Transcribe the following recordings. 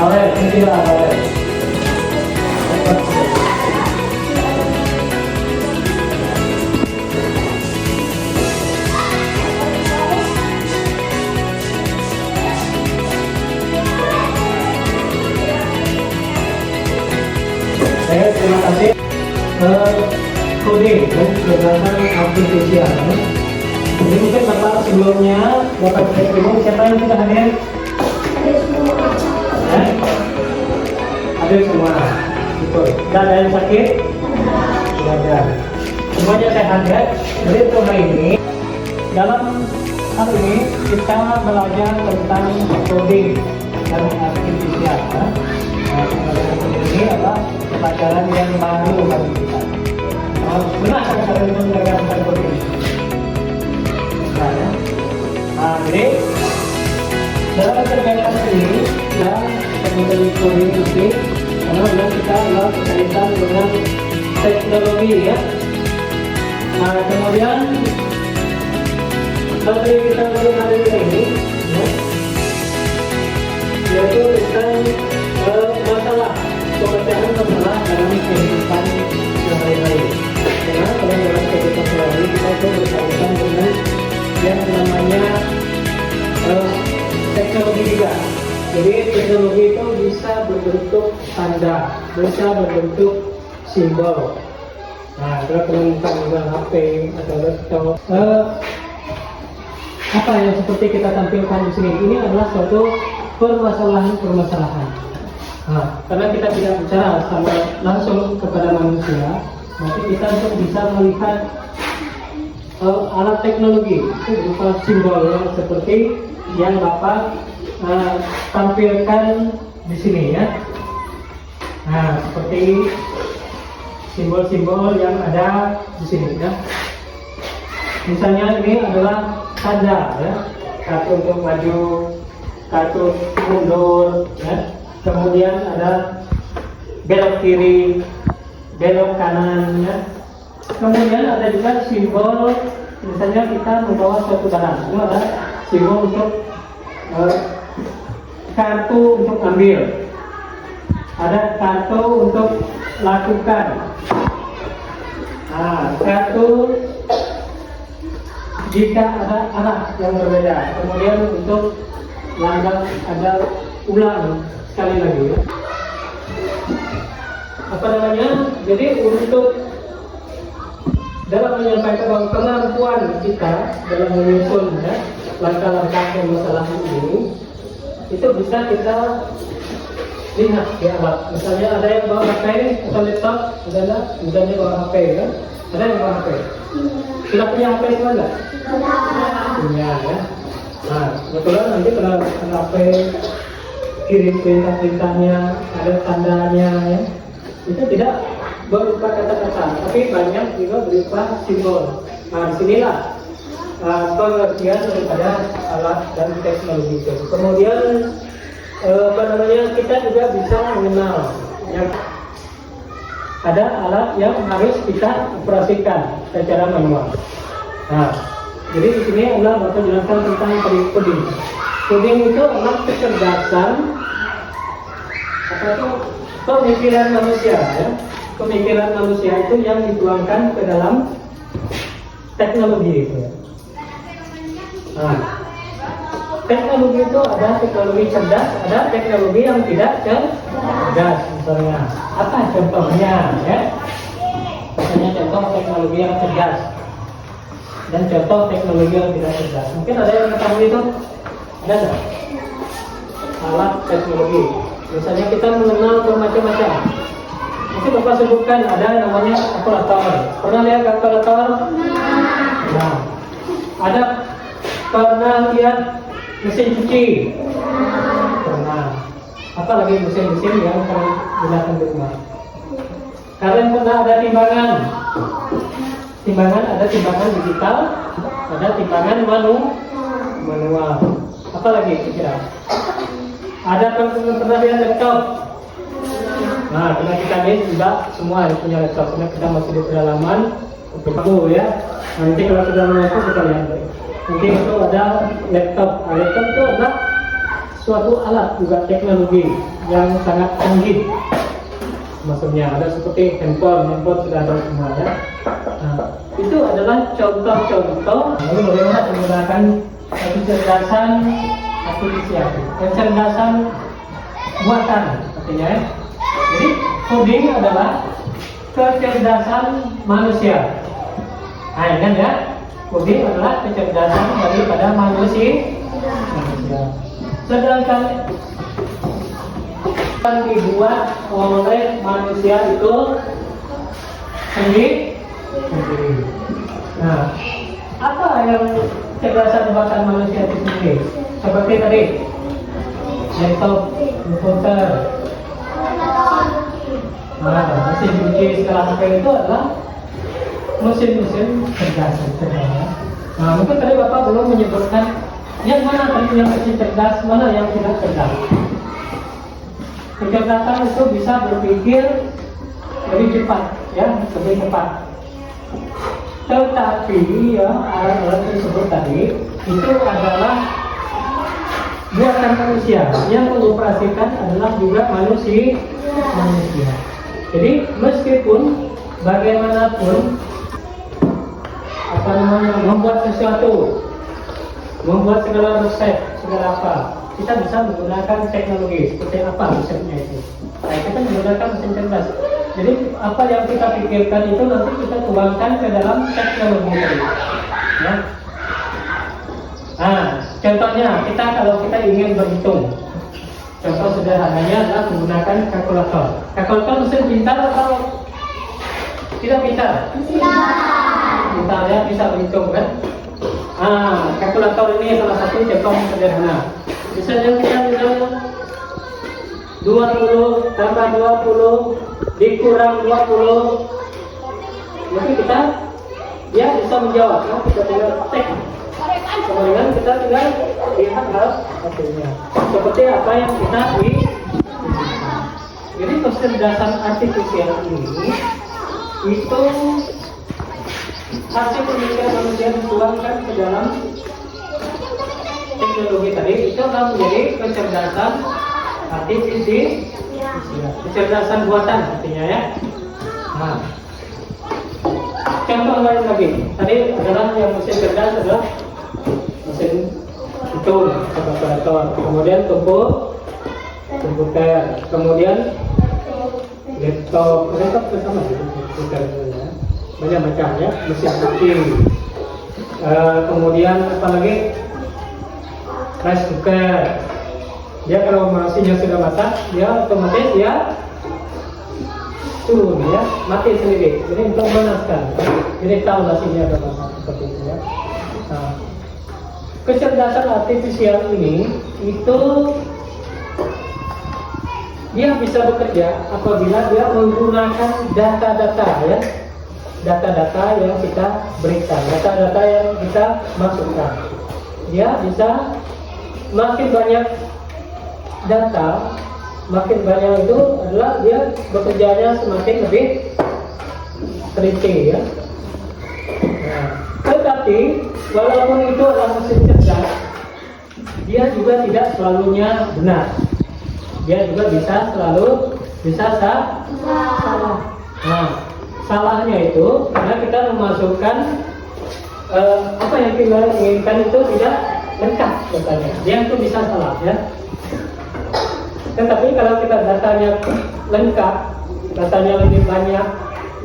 Aurel, ini tidak Aurel. Terima kasih. Coding dan penjelasan artifisial. Jadi mungkin Bapak sebelumnya Bapak Ibu siapa yang sudah hadir? Hadir semua. Betul. Tidak ada yang sakit? Tidak ada. Semuanya sehat ya. Jadi untuk hari ini dalam hal ini kita belajar tentang coding dan artifisial. Ini adalah pelajaran yang baru bagi kita. Benar cara kita belajar tentang coding. Jadi dalam kegiatan ini dan kemudian coding ini, karena kita adalah berkaitan dengan teknologi ya. Kemudian materi kita hari ini yaitu tentang masalah pemecahan masalah dalam kehidupan sehari-hari. Karena kalau dalam kehidupan sehari-hari kita itu berkaitan dengan yang namanya teknologi juga. Jadi teknologi itu bisa berbentuk tanda, bisa berbentuk simbol. Nah, kalau teman-teman dengan HP atau laptop, apa yang seperti kita tampilkan di sini ini adalah suatu permasalahan. Nah, karena kita tidak bicara sama langsung kepada manusia, maka kita untuk bisa melihat alat teknologi itu berupa simbol yang seperti yang Bapak tampilkan di sini ya. Nah, seperti simbol-simbol yang ada di sini ya. Misalnya ini adalah tanda ya, kartu untuk maju, kartu mundur ya. Kemudian ada belok kiri, belok kanan ya. Kemudian ada juga simbol, misalnya kita membawa suatu barang, itu ada simbol untuk kartu untuk ambil, ada kartu untuk lakukan, kartu jika ada arah yang berbeda, kemudian untuk langkah ada ulang sekali lagi ya. Apa namanya? Jadi untuk dalam menyampaikan bahwa kemampuan kita dalam menyusun ya, langkah-langkah permasalahan ini itu bisa kita lihat di alat. Misalnya ada yang bawa HP atau laptop, ada misalnya bawa HP ya, ada yang bawa HP. Sudah punya HP semua enggak? Punya ya. Nah, kebetulan nanti kalau HP kirim perintah-perintahnya, ada tandanya ya. Itu tidak berupa kata-kata, tapi banyak juga berupa simbol. Nah, disinilah pengertian daripada alat dan teknologi itu. Kemudian kita juga bisa mengenal yang ada alat yang harus kita operasikan secara manual. Nah, jadi di sini adalah Bapak jelaskan tentang coding. Coding itu adalah kecerdasan pemikiran manusia ya. Pemikiran manusia itu yang dituangkan ke dalam teknologi itu. Nah, teknologi itu ada teknologi cerdas, ada teknologi yang tidak cerdas. Misalnya, apa contohnya ya? Misalnya contoh teknologi yang cerdas dan contoh teknologi yang tidak cerdas. Mungkin ada yang mengetahui itu? Ada nggak? Alat teknologi. Misalnya kita mengenal bermacam-macam. Itu Bapak sebutkan ada namanya kalkulator. Pernah lihat kalkulator? Nah, ada pernah lihat mesin cuci? Pernah. Apa lagi mesin-mesin yang pernah digunakan di rumah? Kalian pernah ada timbangan? Timbangan, ada timbangan digital, ada timbangan manual. Apa lagi kira? Ada pernah lihat laptop? Nah, karena kita ini juga semua punya laptop, karena kita masih di pedalaman, ya. Nanti kalau sudah mengaku kita lihat. Nanti itu ada laptop. Laptop itu adalah suatu alat juga teknologi yang sangat canggih. Maksudnya ada seperti handphone sudah ada semua ya. Nah, itu adalah contoh-contoh lalu bagaimana menggunakan kecerdasan artifisial, kecerdasan buatan artinya ya. Jadi coding adalah kecerdasan manusia. Nah, ingat ya, coding adalah kecerdasan daripada manusia. Sedangkan yang dibuat oleh manusia itu sendiri. Nah, apa yang kecerdasan buatan manusia itu sendiri? Seperti tadi, laptop, komputer, mesin cuci, segala macam itu adalah mesin-mesin cerdas. Nah, mungkin tadi Bapak belum menyebutkan yang mana tadi yang mesin cerdas, mana yang tidak cerdas. Kecerdasan itu bisa berpikir lebih cepat, ya, lebih cepat. Tetapi ya alat-alat tersebut tadi itu adalah buatan manusia, yang mengoperasikan adalah juga manusia. Jadi meskipun bagaimanapun membuat sesuatu, membuat segala resep, segala apa, kita bisa menggunakan teknologi. Seperti apa resepnya itu? Nah, kita menggunakan mesin cerdas. Jadi apa yang kita pikirkan itu nanti kita tuangkan ke dalam teknologi tadi. Ya. Nah, contohnya kalau kita ingin berhitung, contoh sederhananya adalah menggunakan kalkulator. Kalkulator mesin pintar atau tidak pintar? Pintar ya, bisa berhitung kan? Kalkulator ini salah satu contoh yang sederhana. Misalnya kita bilang 20 tambah 20 dikurang 20, nanti kita bisa menjawab. Nah, kita tinggal cek. Kemudian kita tinggal lihat hasilnya. Seperti apa yang kita Jadi kecerdasan artifisial ini itu hasil pemikiran manusia dituangkan ke dalam teknologi tadi. Itu akan menjadi kecerdasan artifisial, kecerdasan buatan artinya ya. Nah, contoh lain lagi tadi adalah yang mesin cerdas adalah mesin hitung, kalkulator, kemudian komputer, kemudian laptop bersama komputer ya. Banyak macam ya, mesin cuci, kemudian apa lagi, rice cooker. Dia kalau nasinya sudah masak, dia otomatis turun ya, mati sendiri. Jadi untuk memanaskan, jadi tahu nasinya sudah masak seperti itu ya. Nah, kecerdasan artifisial ini itu dia bisa bekerja apabila dia menggunakan data-data ya, data-data yang kita berikan, data-data yang kita masukkan. Dia bisa makin banyak data, makin banyak itu adalah dia bekerjanya semakin lebih teliti ya. Nah, tetapi walaupun itu adalah mesin cerdas, dia juga tidak selalunya benar. Dia juga bisa salah. Nah, salahnya itu karena kita memasukkan apa yang kita inginkan itu tidak lengkap datanya. Dia itu bisa salah ya. Tetapi kalau kita datanya lengkap, datanya lebih banyak,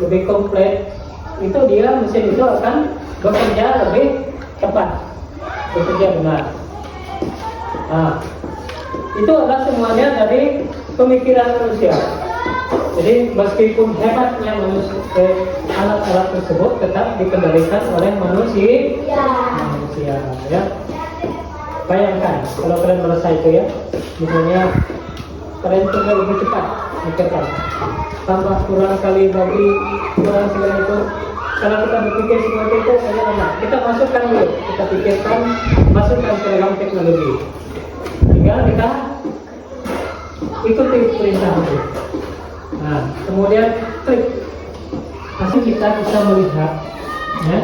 lebih komplit, itu dia mesin itu akan bekerja lebih cepat, bekerja benar. Nah, itu adalah semuanya dari pemikiran manusia. Jadi meskipun hebatnya alat-alat tersebut tetap dikendalikan oleh manusia ya. Bayangkan kalau kalian merasa itu ya, misalnya kalian coba lebih cepat mikirkan, tambah kurang kali bagi kurang segala itu. Kalau kita berpikir seperti itu saja enak. Kita masukkan dulu, kita pikirkan, masukkan ke dalam teknologi. Tinggal kita ikuti perintah itu. Nah, kemudian klik. Pasti kita bisa melihat, ya,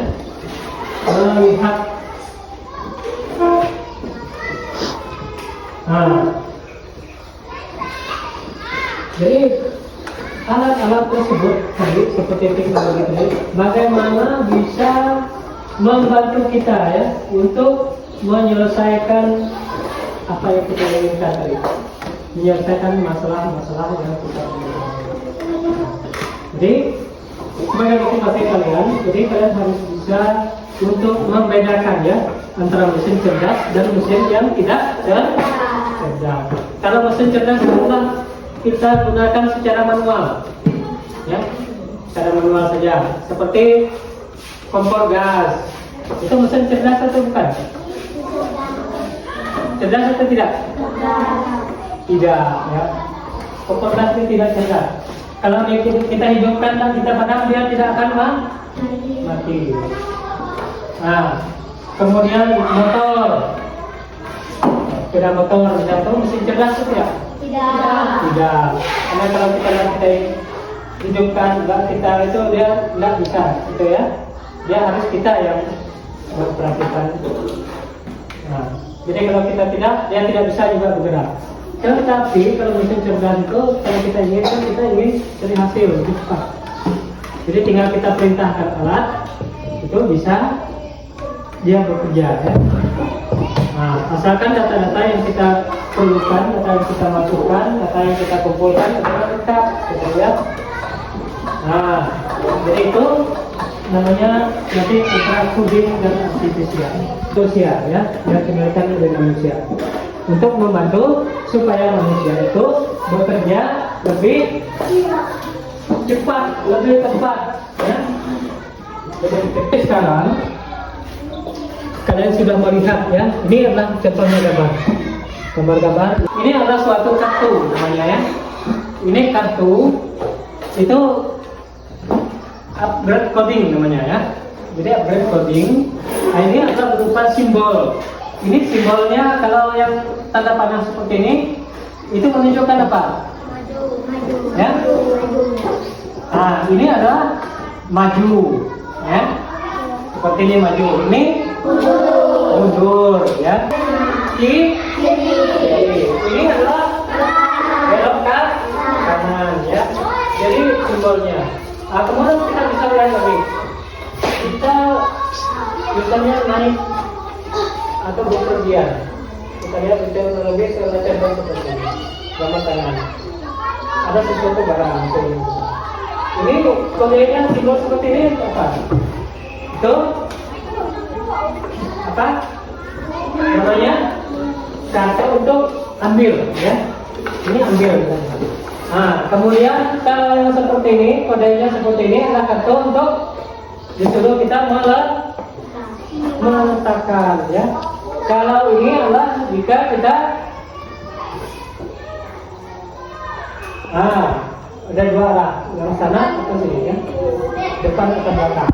melihat. Nah, hal tersebut tadi seperti teknologi tadi, bagaimana bisa membantu kita ya untuk menyelesaikan apa yang kita inginkan tadi, menyelesaikan masalah-masalah yang kita inginkan. Jadi sebagai motivasi kalian, jadi kalian harus bisa untuk membedakan ya antara mesin cerdas dan mesin yang tidak cerdas. Kalau mesin cerdas adalah kita gunakan secara manual, ya, secara manual saja. Seperti kompor gas, itu mesin cerdas atau bukan? Cerdas atau tidak? Tidak, ya. Kompor gas itu tidak cerdas. Kalau kita hidupkan dan kita padam, dia tidak akan mati. Nah, kemudian motor, sepeda motor, itu mesin cerdas atau tidak? Tidak. Karena kalau kita hidupkan, kita itu dia tidak bisa, gitu ya. Dia harus kita yang memperhatikan. Nah, jadi kalau kita tidak, dia tidak bisa juga bergerak. Tetapi kalau mesin cerdas itu, kalau kita ingin dari hasil cepat. Jadi tinggal kita perintahkan alat, itu bisa dia bekerja ya. Nah, asalkan data-data yang kita perlukan, data yang kita masukkan, data yang kita kumpulkan adalah lengkap, kita lihat. Nah, jadi itu namanya nanti interaksi dan artifisial sosial ya, yang dikembalikan oleh manusia untuk membantu supaya manusia itu bekerja lebih cepat, lebih tepat ya. Jadi sekarang kalian sudah melihat ya, ini adalah contohnya gambar-gambar. Ini adalah suatu kartu namanya ya. Ini kartu itu upgrade coding namanya ya. Jadi upgrade coding. Nah, ini adalah berupa simbol. Ini simbolnya kalau yang tanda panah seperti ini itu menunjukkan apa? Maju. Ya. Nah, ini adalah maju ya. Seperti ini maju. Ini mundur ya. Ini adalah belok ke kanan ya. Jadi simbolnya. Nah, kemudian kita bisa lihat lagi. Kita misalnya naik atau bepergian. Kita lihat di teknologi semacam seperti ini. Gambar tangan. Ada sesuatu barang ini. Ini kodenya simbol seperti ini apa? Itu apa? Namanya kata untuk ambil ya. Ini ambil. Nah, kemudian kalau yang seperti ini, kodenya seperti ini adalah kartu untuk disuruh kita meletakkan ya. Kalau ini adalah jika kita ada dua arah, yang sana atau sini ya, depan atau belakang.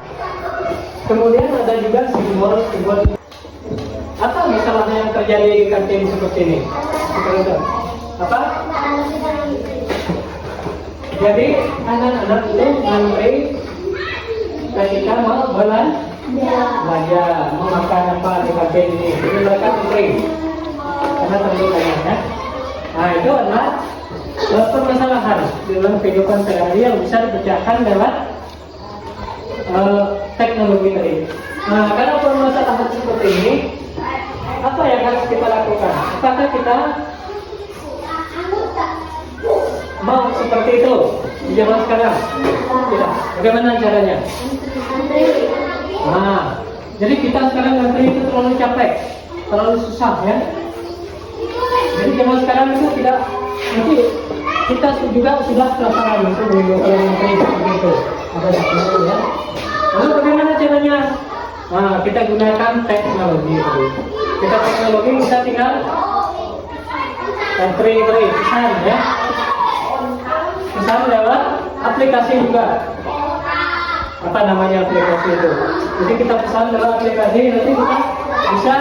Kemudian ada juga simbol apa masalahnya yang terjadi di kantin seperti ini? Apa? Jadi anak-anak itu ngantri ketika mau belanja, mau makan apa di kantin ini. Jadi mereka ngantri karena terlalu banyak ya. Nah, itu adalah permasalahan dalam kehidupan sehari-hari yang bisa dipecahkan lewat teknologi tadi. Nah, kalau permasalahan seperti ini, apa yang harus kita lakukan? Apakah kita mau seperti itu di zaman sekarang? Tidak. Bagaimana caranya? Nah, jadi kita sekarang ngantri itu terlalu capek, terlalu susah ya. Jadi zaman sekarang itu tidak, nanti kita juga sudah kelaparan itu kalau ngantri seperti itu. Ada satu ya. Lalu bagaimana caranya? Nah, kita gunakan teknologi. Kita tinggal entry pesan ya. Pesan lewat aplikasi juga. Apa namanya aplikasi itu? Jadi kita pesan lewat aplikasi, nanti kita bisa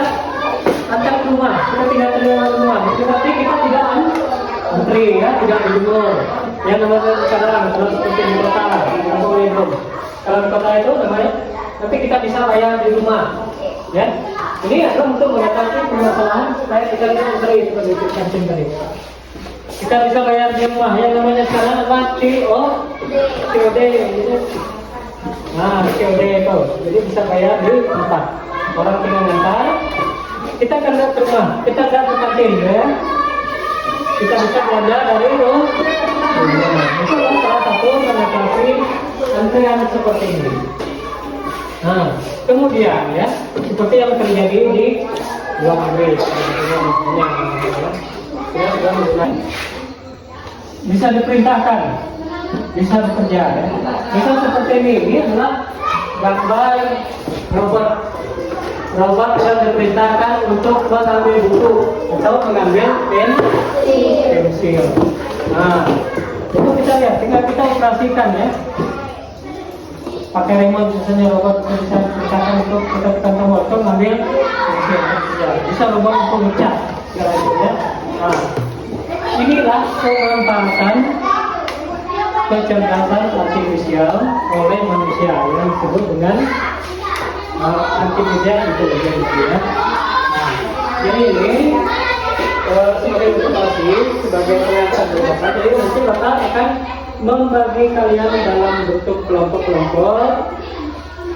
antar ke rumah. Kita tinggal terima rumah. Itu nanti kita tidak antri ya, tidak berjemur. Yang namanya sekarang kalau seperti di kota, kalau di kota itu namanya nanti kita bisa bayar di rumah. Ya, ini adalah untuk mengatasi permasalahan supaya kita bisa antri seperti itu kantin tadi. Kita bisa bayar di rumah. Yang namanya sekarang apa? COD itu. Nah, COD itu. Jadi bisa bayar di tempat. Orang tinggal ngantar. Kita kan ke rumah, kita ke tempat ya. Kita bisa belanja dari rumah. Itu salah satu mengatasi antrian seperti ini. Nah, kemudian ya, seperti yang terjadi di luar negeri, bisa diperintahkan, bisa bekerja ya. Misal seperti ini adalah gambar robot yang diperintahkan untuk mengambil buku atau mengambil pensil. Nah, itu kita lihat, tinggal kita operasikan ya. Pakai remote misalnya robot bisa diperintahkan untuk kita tekan tombol untuk mengambil pensil. Bisa robot untuk ngecat segala itu ya. Nah, inilah pemanfaatan kecerdasan artifisial oleh manusia yang disebut dengan artificial intelligence ya. Nah, jadi ini sebagai observasi, sebagai kelihatan berbahasa, jadi nanti Bapak akan membagi kalian dalam bentuk kelompok-kelompok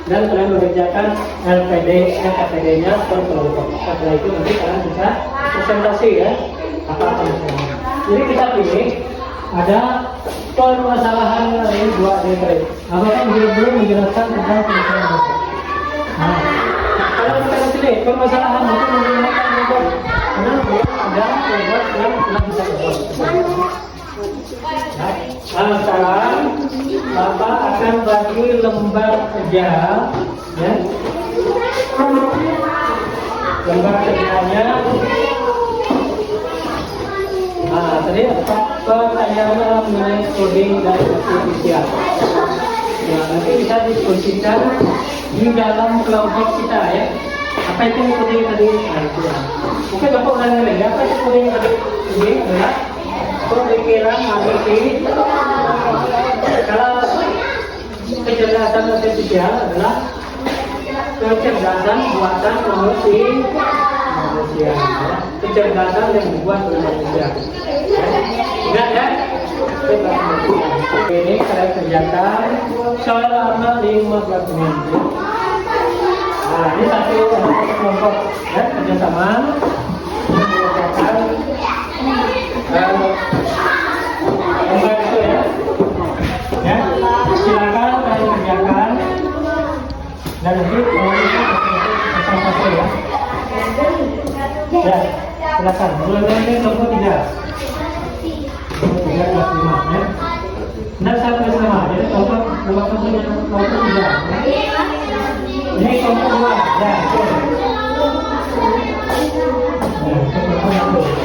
dan kalian mengerjakan LPD-nya per kelompok. Setelah itu nanti kalian bisa presentasi ya, apa misalnya. Jadi kita pilih ada permasalahan dari dua dari. Apakah belum menjelaskan tentang permasalahan? Nah, kalau kita sini permasalahan itu menggunakan robot, karena ada robot yang bisa robot. Nah, sekarang Bapak akan bagi lembar kerja, ya. Lembar kerjanya. Nah, tadi apa pertanyaan mengenai coding dan artifisial. Ya, nanti bisa diskusikan di dalam kelompok kita ya. Apa itu coding tadi? Nah, itu ya. Mungkin Bapak udah ngerti apa itu coding tadi? Ini adalah pemikiran manusia. Kalau kecerdasan artifisial adalah kecerdasan buatan manusia, ya. Kecerdasan yang dibuat oleh manusia. Ingat ya? Ini kalian kerjakan selama 15 menit. Nah, ini satu kelompok ya, kerjasama. Lembar itu ya. Ya, silakan kalian kerjakan dan nanti presentasi ya. Ya, silakan. Mulai dari kelompok 3. Kelompok 3 kelas 5 ya. Nah, sampai sama. Jadi kelompok 3 ya. Ini kelompok 2 ya. Nah, kelompok 1.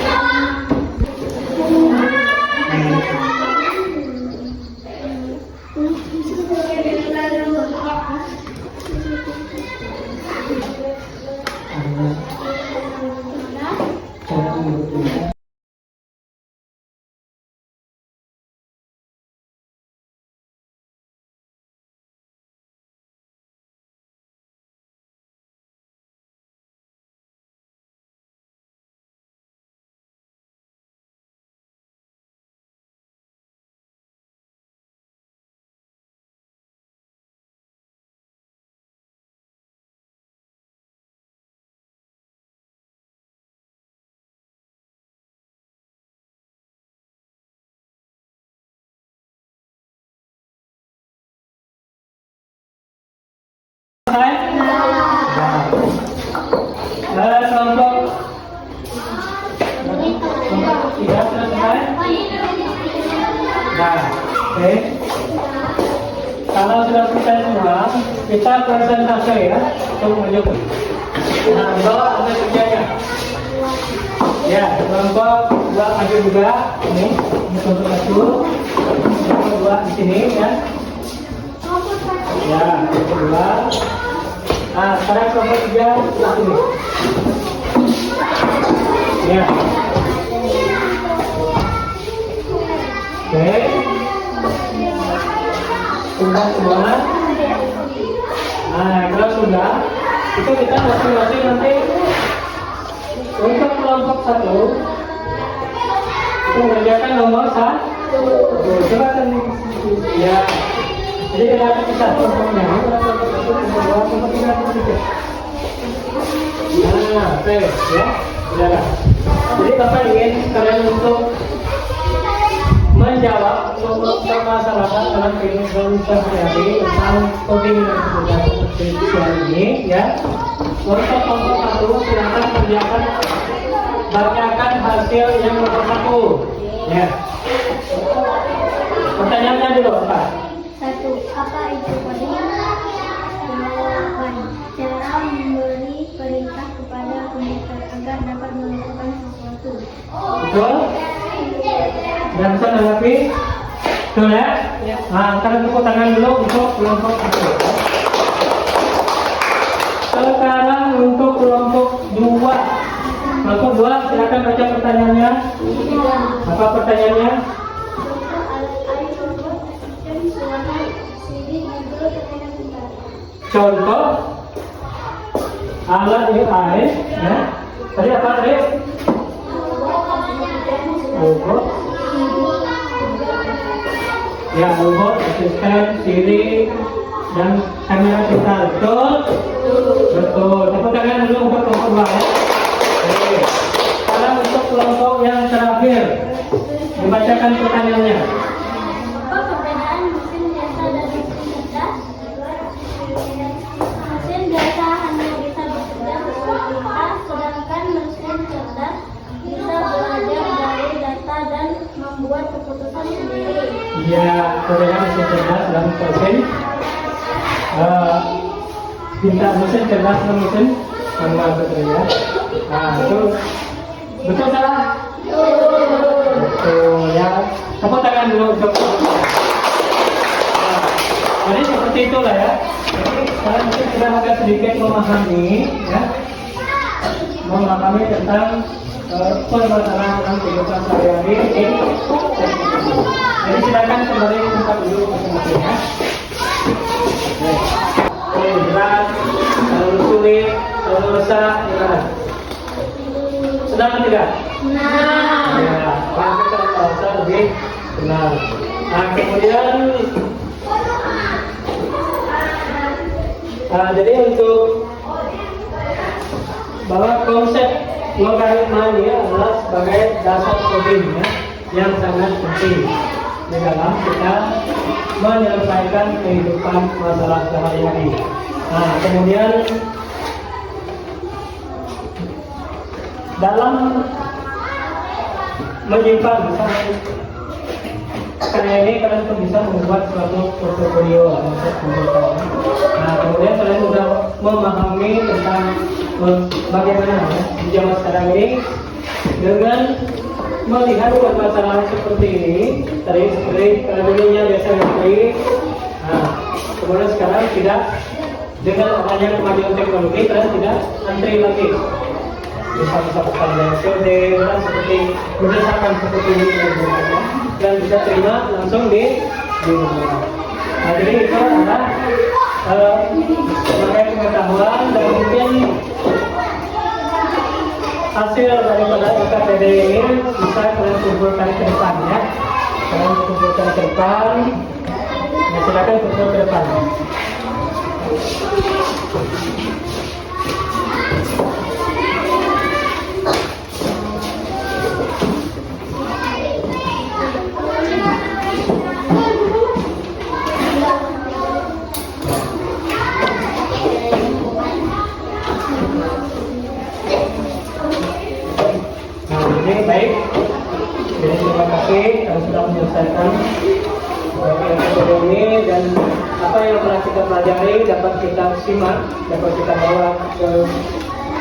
Tidak selesai. Nah, oke. Kalau sudah selesai semua, kita presentasi ya, untuk menunjuk. Nah, bawa ada kerjanya. Ya, kelompok 2 maju juga. Ini kelompok 1, kelompok 2 di sini ya. Ya, kelompok 2. Nah, sekarang kelompok 3 di sini. Ya. Oke. Sudah semua. Nah, kalau sudah, itu kita masing-masing nanti untuk kelompok 1 itu mengerjakan nomor 1. Coba kan Ya. Jadi ada kita contohnya. Nah, oke, ya. Udah. Jadi Bapak ingin kalian untuk menjawab permasalahan dalam kehidupan sehari-hari tentang coding dan kemudahan artifisial ini, ya. Untuk kelompok satu, silakan kerjakan bacakan hasil yang nomor 1, ya. Pertanyaannya dulu, Pak. 1. Apa itu coding? Jawaban. Cara memberi perintah kepada komputer agar dapat melakukan sesuatu. Betul? Dan bisa mengerti? Betul ya? Nah, sekarang tepuk tangan dulu untuk kelompok 1. Sekarang untuk kelompok 2. Kelompok 2, silakan baca pertanyaannya. Apa pertanyaannya? Contoh alat AI, ya. Tadi apa tadi? Robot. Ya, robot, asisten, Siri, dan kamera kita. Betul? Betul. Tepuk tangan dulu untuk kelompok 2, ya. Oke. Sekarang untuk kelompok yang terakhir, dibacakan pertanyaannya. Apa perbedaan mesin biasa dan mesin cerdas? Mesin biasa hanya bisa bekerja sesuai perintah, sedangkan mesin cerdas bisa belajar dari data dan membuat keputusan sendiri. Ya, perbedaan mesin cerdas dan mesin mesin cerdas dan mesin manual, betul ya. Nah, itu betul salah? Betul ya. Tepuk tangan dulu untuk. Nah, jadi seperti itulah ya. Jadi sekarang mungkin sudah agak sedikit memahami, ya, memahami tentang permasalahan dalam kehidupan sehari-hari ini. Jadi silakan kembali ke tempat dulu masing-masing, ya. Berat, terlalu sulit, terlalu resah, gimana? Sedang atau tidak? Nah, Ya, kalau kita merasa lebih benar. Nah, kemudian jadi untuk bahwa konsep logaritma ini adalah sebagai dasar coding, ya, yang sangat penting di dalam kita menyelesaikan kehidupan masalah sehari-hari. Nah, kemudian dalam menyimpan, karena ini kalian tuh bisa membuat suatu portfolio untuk komputer. Nah, kemudian kalian sudah memahami tentang bagaimana, ya, di zaman sekarang ini dengan melihat permasalahan seperti ini. Tadi seperti dulunya biasa ngantri, nah kemudian sekarang tidak, dengan adanya kemajuan teknologi kalian tidak antri lagi, bisa pesan dari COD dan seperti berdasarkan seperti ini dan bisa terima langsung di rumah. Nah, jadi itu adalah sebagai pengetahuan dan mungkin hasil daripada UKTD ini bisa kalian kumpulkan ke depan, ya. Kalian kumpulkan ke depan. Nah, silakan kumpul ke depan. Baik, jadi terima kasih kami sudah menyelesaikan episode ini, dan apa yang telah kita pelajari dapat kita simak, dapat kita bawa ke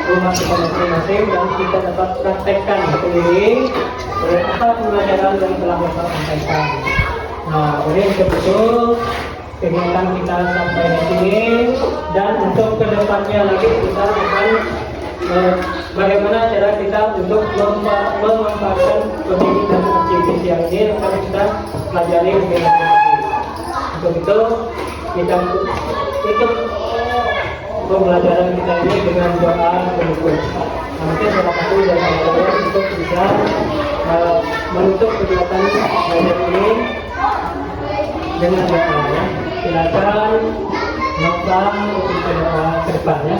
rumah kita masing-masing, dan kita dapat praktekkan sendiri oleh apa pembelajaran yang telah Bapak sampaikan. Nah, jadi untuk itu kegiatan kita sampai di sini, dan untuk kedepannya lagi kita akan bagaimana cara kita untuk memanfaatkan coding dan artifisial ini akan kita pelajari lebih lanjut. Untuk itu kita tutup pembelajaran kita ini dengan doa penutup. Nanti salah satu dari kalian untuk bisa menutup kegiatan belajar ini dengan doa ya. Silakan Nova untuk berdoa ke depannya.